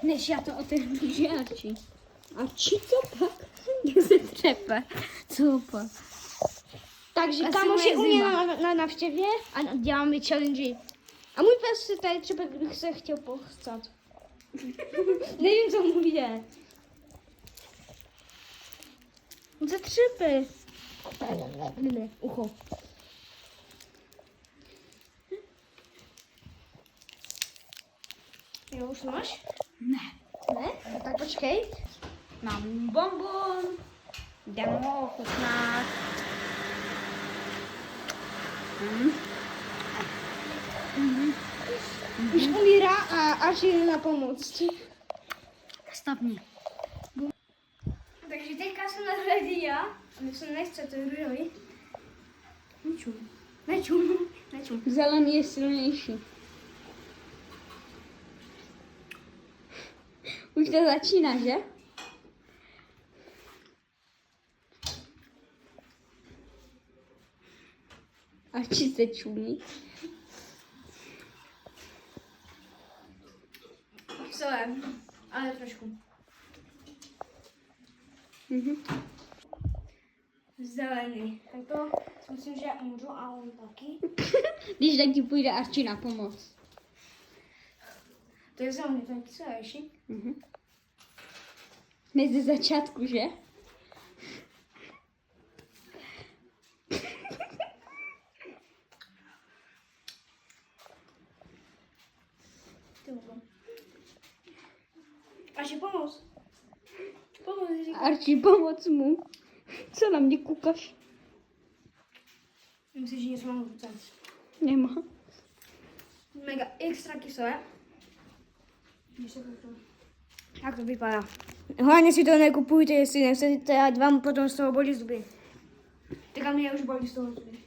Než já to otevřu, že Arčí. Arčí, co pak? Jak se třepe. Co pak? Takže Asi kámoš je u moje mě zima. na návštěvě a děláme challenge. A můj pes se tady třeba se chtěl pochcat. Nevím, co mu je. On se třepe. Ne, ucho. Jo, už to máš? Ne. Ne? No, tak počkej. Mám bonbon. Jdeme ho ochutnat. Už umírá a až jde na pomoc. Stavni. Takže teďka jsem na řadě já. A my se nechce, to je růžový. Nečum. Zelený je silnější. Už to začíná, že? Arčí se čumí. Celé, ale trošku. Zelený. Tak to myslím, že můžu a on taky. Když tak ti půjde Arčí na pomoc. To je zelený, to je kyselější. Než ze začátku, že? Až je pomoc. Pomoc, říká. Arčí, pomoc mu. Co na mě koukáš? Myslíš, že něco mám kucat. Nemá. Mega extra kyselé. Jak to vypadá? Hlavně si to nekupujte, jestli nechcete, ať vám potom z toho bolí zuby. Teďka mě už bolí z toho zuby.